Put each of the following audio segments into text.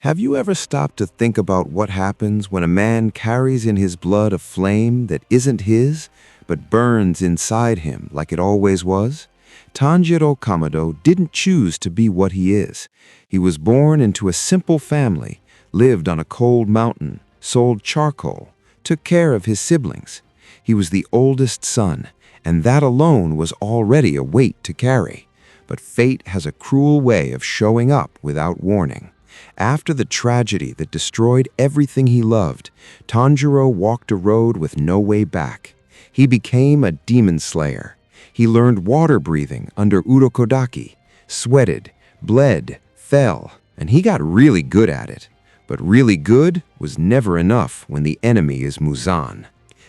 Have you ever stopped to think about what happens when a man carries in his blood a flame that isn't his, but burns inside him like it always was? Tanjiro Kamado didn't choose to be what he is. He was born into a simple family, lived on a cold mountain, sold charcoal, took care of his siblings. He was the oldest son, and that alone was already a weight to carry. But fate has a cruel way of showing up without warning. After the tragedy that destroyed everything he loved, Tanjiro walked a road with no way back. He became a demon slayer. He learned water breathing under urokodaki, sweated, bled, fell, and he got really good at it. But really good was never enough when the enemy is Muzan.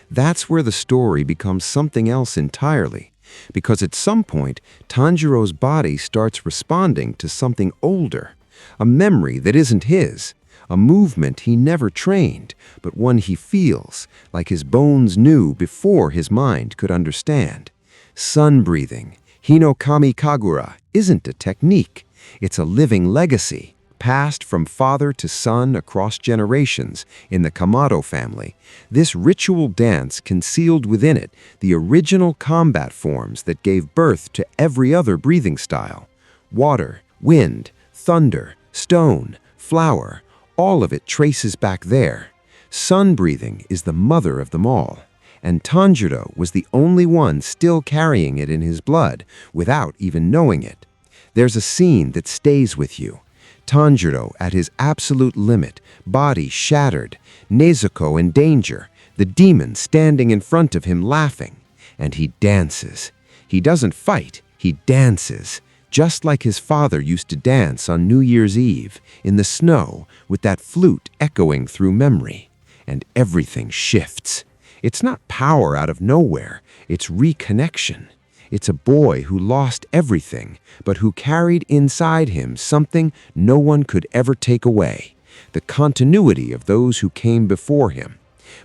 That's where the story becomes something else entirely, because at some point, Tanjiro's body starts responding to something older. A memory that isn't his, a movement he never trained, but one he feels, like his bones knew before his mind could understand. Sun breathing, Hinokami Kagura, isn't a technique. It's a living legacy, passed from father to son across generations in the Kamado family. This ritual dance concealed within it the original combat forms that gave birth to every other breathing style. Water, wind, thunder, stone, flower, all of it traces back there. Sun breathing is the mother of them all, and Tanjiro was the only one still carrying it in his blood without even knowing it. There's a scene that stays with you. Tanjiro at his absolute limit, body shattered, Nezuko in danger, the demon standing in front of him laughing, and he dances. He doesn't fight, he dances. Just like his father used to dance on New Year's Eve, in the snow, with that flute echoing through memory. And everything shifts. It's not power out of nowhere, it's reconnection. It's a boy who lost everything, but who carried inside him something no one could ever take away. The continuity of those who came before him.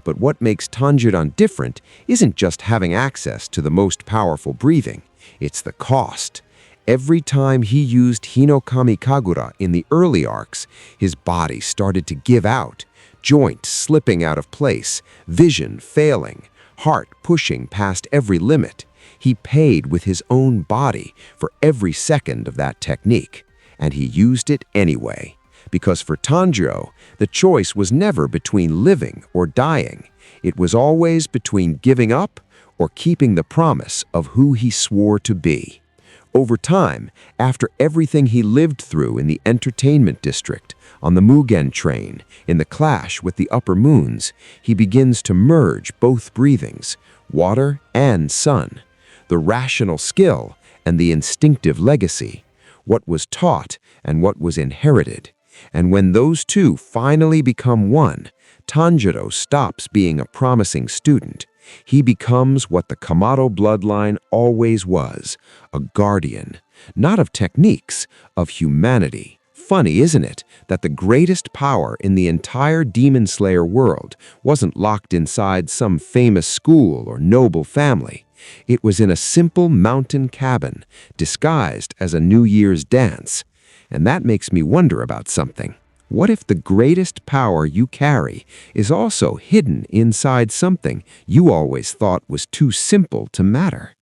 But what makes Tanjiro different isn't just having access to the most powerful breathing, it's the cost. Every time he used Hinokami Kagura in the early arcs, his body started to give out, joints slipping out of place, vision failing, heart pushing past every limit. He paid with his own body for every second of that technique, and he used it anyway. Because for Tanjiro, the choice was never between living or dying. It was always between giving up or keeping the promise of who he swore to be. Over time, after everything he lived through in the entertainment district, on the Mugen train, in the clash with the upper moons, he begins to merge both breathings, water and sun, the rational skill and the instinctive legacy, what was taught and what was inherited. And when those two finally become one, Tanjiro stops being a promising student. He becomes what the Kamado bloodline always was, a guardian, not of techniques, of humanity. Funny, isn't it, that the greatest power in the entire Demon Slayer world wasn't locked inside some famous school or noble family. It was in a simple mountain cabin, disguised as a New Year's dance. And that makes me wonder about something. What if the greatest power you carry is also hidden inside something you always thought was too simple to matter?